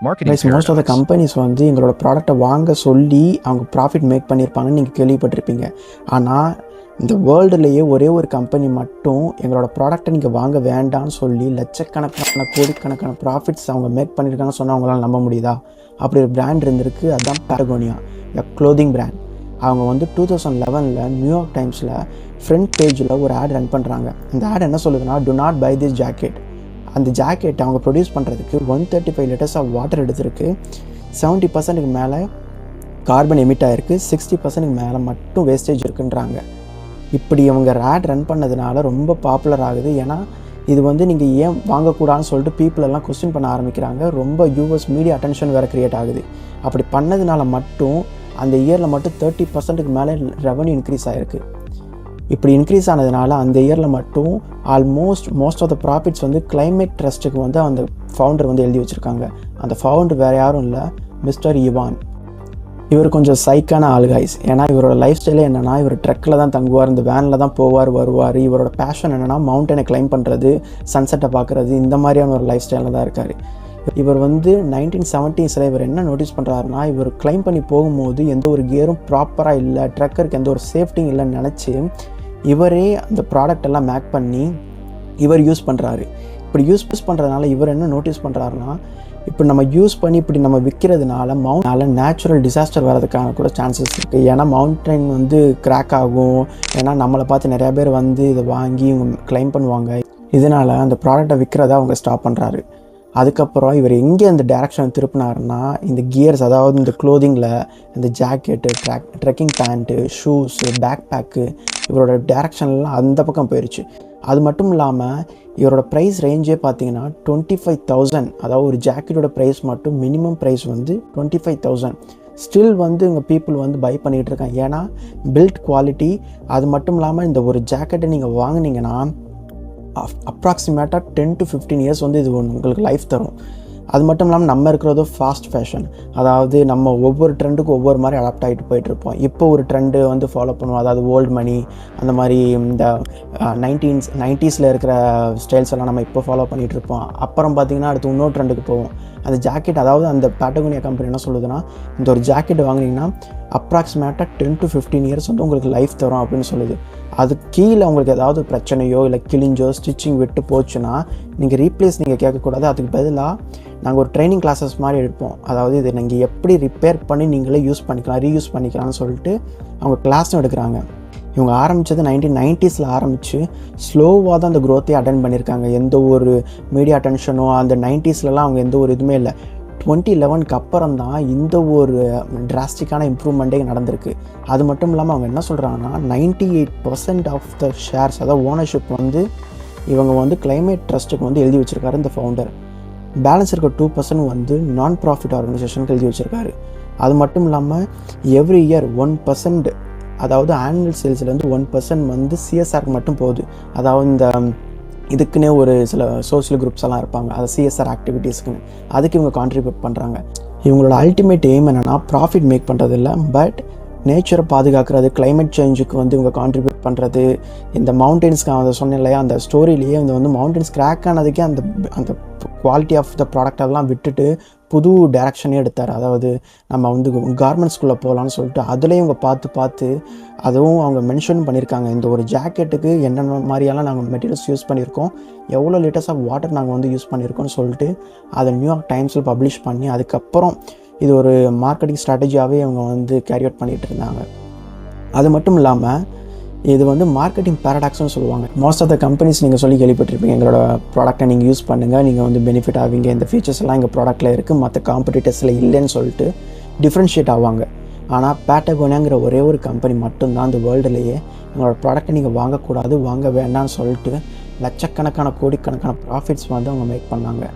marketing most of the paradox. Companies வந்து எங்களோட ப்ராடக்ட்டை வாங்க சொல்லி அவங்க ப்ராஃபிட் மேக் பண்ணியிருப்பாங்கன்னு நீங்கள் கேள்விப்பட்டிருப்பீங்க. ஆனால் இந்த வேர்ல்டுலேயே ஒரே ஒரு கம்பெனி மட்டும் எங்களோட ப்ராடக்ட்டை நீங்கள் வாங்க வேண்டாம்னு சொல்லி லட்சக்கணக்கான கோடிக்கணக்கான ப்ராஃபிட்ஸ் அவங்க மேக் பண்ணியிருக்காங்கன்னு சொன்னால் அவங்களால நம்ப முடியுதா? அப்படி ஒரு பிராண்ட் இருந்திருக்கு, அதுதான் பேட்டகோனியா, க்ளோதிங் பிராண்ட். அவங்க வந்து 2011 நியூயார்க் டைம்ஸில் ஃப்ரண்ட் பேஜில் ஒரு ஆட் ரன் பண்ணுறாங்க. அந்த ஆட் என்ன சொல்லுதுன்னா, do not buy this jacket. அந்த ஜாக்கெட் அவங்க ப்ரொடியூஸ் பண்ணுறதுக்கு 135 லிட்டர்ஸ் ஆஃப் வாட்டர் எடுத்திருக்கு, 70% மேலே கார்பன் எமிட் ஆகிருக்கு, 60% மேலே மட்டும் வேஸ்டேஜ் இருக்குன்றாங்க. இப்படி அவங்க ஆட் ரன் பண்ணதுனால ரொம்ப பாப்புலர் ஆகுது. ஏன்னா இது வந்து நீங்கள் ஏன் வாங்கக்கூடாதுன்னு சொல்லிட்டு பீப்புள் எல்லாம் கொஸ்டின் பண்ண ஆரம்பிக்கிறாங்க. ரொம்ப யூஎஸ் மீடியா அட்டென்ஷன் வேறு க்ரியேட் ஆகுது. அப்படி பண்ணதுனால மட்டும் அந்த இயரில் மட்டும் 30% மேலே ரெவன்யூ இன்க்ரீஸ் ஆகிருக்கு. இப்படி இன்க்ரீஸ் ஆனதுனால அந்த இயரில் மட்டும் மோஸ்ட் ஆஃப் த ப்ராஃபிட்ஸ் வந்து கிளைமேட் ட்ரஸ்ட்டுக்கு வந்து அந்த ஃபவுண்டர் வந்து எழுதி வச்சுருக்காங்க. அந்த ஃபவுண்டர் வேறு யாரும் இல்லை, மிஸ்டர் இவான். இவர் கொஞ்சம் சைக்கான ஆளுகாய்ஸ். ஏன்னா இவரோட லைஃப் ஸ்டைலே என்னென்னா, இவர் ட்ரக்கில் தான் தங்குவார், இந்த வேனில் தான் போவார் வருவார். இவரோட பேஷன் என்னென்னா மவுண்டனை கிளைம் பண்ணுறது, சன்செட்டை பார்க்குறது, இந்த மாதிரியான ஒரு லைஃப் ஸ்டைலில் தான் இருக்கார். இவர் வந்து 1970s இவர் என்ன நோட்டீஸ் பண்ணுறாருனா, இவர் கிளைம் பண்ணி போகும்போது எந்த ஒரு கியரும் ப்ராப்பராக இல்லை, ட்ரக்கருக்கு எந்த ஒரு சேஃப்டியும் இல்லைன்னு நினச்சி இவரே அந்த ப்ராடக்ட் எல்லாம் மேக் பண்ணி இவர் யூஸ் பண்ணுறாரு. இப்படி யூஸ் பண்ணுறதுனால இவர் என்ன நோட்டீஸ் பண்ணுறாருனா, இப்போ நம்ம யூஸ் பண்ணி இப்படி நம்ம விற்கிறதுனால நேச்சுரல் டிசாஸ்டர் வர்றதுக்கான கூட சான்சஸ் இருக்குது. ஏன்னா மவுண்டைன் வந்து கிராக் ஆகும். ஏன்னா நம்மளை பார்த்து நிறையா பேர் வந்து இதை வாங்கி கிளைம் பண்ணுவாங்க. இதனால் அந்த ப்ராடக்டை விற்கிறத அவங்க ஸ்டாப் பண்ணுறாரு. அதுக்கப்புறம் இவர் எங்கே அந்த டேரெக்ஷன் திருப்பினாருன்னா, இந்த கியர்ஸ், அதாவது இந்த க்ளோதிங்கில் இந்த jacket, trekking pant, shoes, backpack, இவரோட டேரெக்ஷன்லாம் அந்த பக்கம் போயிடுச்சு. அது மட்டும் இல்லாமல் இவரோட ப்ரைஸ் ரேஞ்சே பார்த்தீங்கன்னா 25,000. அதாவது ஒரு ஜாக்கெட்டோட ப்ரைஸ் மட்டும் மினிமம் ப்ரைஸ் வந்து 25,000. ஸ்டில் வந்து இங்கே பீப்புள் வந்து பை பண்ணிகிட்டு இருக்காங்க. ஏன்னா பில்ட் குவாலிட்டி. அது மட்டும் இல்லாமல் இந்த ஒரு ஜாக்கெட்டை நீங்கள் வாங்கினீங்கன்னா அப்ராக்சிமேட்டாக 10 to 15 இயர்ஸ் வந்து இது உங்களுக்கு லைஃப் தரும். அது மட்டும் இல்லாமல் நம்ம இருக்கிறதோ ஃபாஸ்ட் ஃபேஷன். அதாவது நம்ம ஒவ்வொரு ட்ரெண்டுக்கும் ஒவ்வொரு மாதிரி அடாப்ட் ஆகிட்டு போயிட்டுருப்போம். இப்போ ஒரு ட்ரெண்டு வந்து ஃபாலோ பண்ணுவோம், அதாவது ஓல்டு மணி, அந்த மாதிரி இந்த 90s இருக்கிற ஸ்டைல்ஸ் எல்லாம் நம்ம இப்போ ஃபாலோ பண்ணிகிட்ருப்போம். அப்புறம் பார்த்திங்கன்னா அடுத்து இன்னொரு ட்ரெண்டுக்கு போவோம். அந்த ஜாக்கெட், அதாவது அந்த பேட்டகோனியா கம்பெனி என்ன சொல்லுதுன்னா, இந்த ஒரு ஜாக்கெட் வாங்கினீங்கன்னா அப்ராக்சிமேட்டாக 10 to 15 இயர்ஸ் வந்து உங்களுக்கு லைஃப் தரும் அப்படின்னு சொல்லுது. அது கீழே உங்களுக்கு ஏதாவது பிரச்சனையோ இல்லை கிழிஞ்சோ ஸ்டிச்சிங் விட்டு போச்சுன்னா நீங்கள் ரீப்ளேஸ் கேட்கக்கூடாது. அதுக்கு பதிலாக நாங்கள் ஒரு ட்ரைனிங் கிளாஸஸ் மாதிரி எடுப்போம். அதாவது இது நீங்கள் எப்படி ரிப்பேர் பண்ணி நீங்களே யூஸ் பண்ணிக்கலாம், ரீயூஸ் பண்ணிக்கலாம்னு சொல்லிட்டு அவங்க கிளாஸும் எடுக்கிறாங்க. இவங்க ஆரம்பித்தது 1990s ஆரம்பித்து ஸ்லோவாக தான் அந்த க்ரோத்தையே அட்டென்ட் பண்ணியிருக்காங்க. எந்த ஒரு மீடியா அட்டென்ஷனோ அந்த 90sலாம் அவங்க எந்த ஒரு இதுவுமே இல்லை. 2011 அப்புறம் தான் இந்த ஒரு டிராஸ்டிக்கான இம்ப்ரூவ்மெண்ட்டே நடந்திருக்கு. அது மட்டும் இல்லாமல் அவங்க என்ன சொல்கிறாங்கன்னா, 98% ஆஃப் த ஷேர்ஸ், அதாவது ஓனர்ஷிப் வந்து இவங்க வந்து கிளைமேட் ட்ரஸ்ட்டுக்கு வந்து எழுதி வச்சுருக்காரு இந்த ஃபவுண்டர். பேலன்ஸ் இருக்க 2% வந்து நான் ப்ராஃபிட் ஆர்கனைசேஷனுக்கு எழுதி வச்சுருக்காரு. அது மட்டும் இல்லாமல் எவ்ரி இயர் 1%, அதாவது ஆனுவல் சேல்ஸ்லேருந்து 1% வந்து சிஎஸ்ஆருக்கு மட்டும் போகுது. அதாவது இந்த இதுக்குன்னே ஒரு சில சோஷியல் குரூப்ஸ் எல்லாம் இருப்பாங்க, அது சிஎஸ்ஆர் ஆக்டிவிட்டீஸ்க்குன்னு, அதுக்கு இவங்க கான்ட்ரிபியூட் பண்ணுறாங்க. இவங்களோட அல்டிமேட் எய்ம் என்னென்னா ப்ராஃபிட் மேக் பண்ணுறது இல்லை, பட் நேச்சரை பாதுகாக்கிறது, கிளைமேட் சேஞ்சுக்கு வந்து இவங்க கான்ட்ரிபியூட் பண்ணுறது. இந்த மவுண்டெயின்ஸ்க்கு அதை சொன்னேன் இல்லையா, அந்த ஸ்டோரியிலேயே இந்த வந்து மவுண்டெயின்ஸ் கிராக் ஆனதுக்கே அந்த குவாலிட்டி ஆஃப் த ப்ராடக்டெல்லாம் விட்டுட்டு புது டைரக்ஷனே எடுத்தார். அதாவது நம்ம வந்து கார்மெண்ட்ஸ்குள்ளே போகலான்னு சொல்லிட்டு அதுலேயும் இவங்க பார்த்து அதுவும் அவங்க மென்ஷன் பண்ணியிருக்காங்க. இந்த ஒரு ஜாக்கெட்டுக்கு என்னென்ன மாதிரியெல்லாம் நாங்கள் மெட்டீரியல்ஸ் யூஸ் பண்ணியிருக்கோம், எவ்வளோ லிட்டர்ஸ் ஆஃப் வாட்டர் நாங்கள் வந்து யூஸ் பண்ணியிருக்கோம்னு சொல்லிட்டு அதை நியூயார்க் டைம்ஸில் பப்ளிஷ் பண்ணி அதுக்கப்புறம் இது ஒரு மார்க்கெட்டிங் ஸ்ட்ராட்டஜியாகவே அவங்க வந்து கேரி அவுட் பண்ணிகிட்டு இருந்தாங்க. அது மட்டும் இல்லாமல் இது வந்து மார்க்கெட்டிங் பேரடாக்ஸ்னு சொல்லுவாங்க. மோஸ்ட் ஆஃப் த கம்பெனிஸ் நீங்கள் சொல்லி கேள்விப்பட்டிருப்பீங்க, எங்களோட ப்ராடக்ட்டை நீங்கள் யூஸ் பண்ணுங்கள், நீங்கள் வந்து பெனிஃபிட் ஆவீங்க, இந்த ஃபீச்சர்ஸ் எல்லாம் எங்கள் ப்ராடக்ட்டில் இருக்குது, மற்ற காம்படிட்டர்ஸில் இல்லைன்னு சொல்லிட்டு டிஃப்ரென்ஷியேட் ஆவாங்க. ஆனால் பேட்டகோனியாங்கிற ஒரே ஒரு கம்பெனி மட்டும்தான் அந்த வேர்ல்டுலேயே எங்களோட ப்ராடக்ட்டை நீங்கள் வாங்கக்கூடாது, வாங்க வேண்டாம்னு சொல்லிட்டு லட்சக்கணக்கான கோடிக்கணக்கான ப்ராஃபிட்ஸ் வந்து அவங்க மேக் பண்ணாங்க.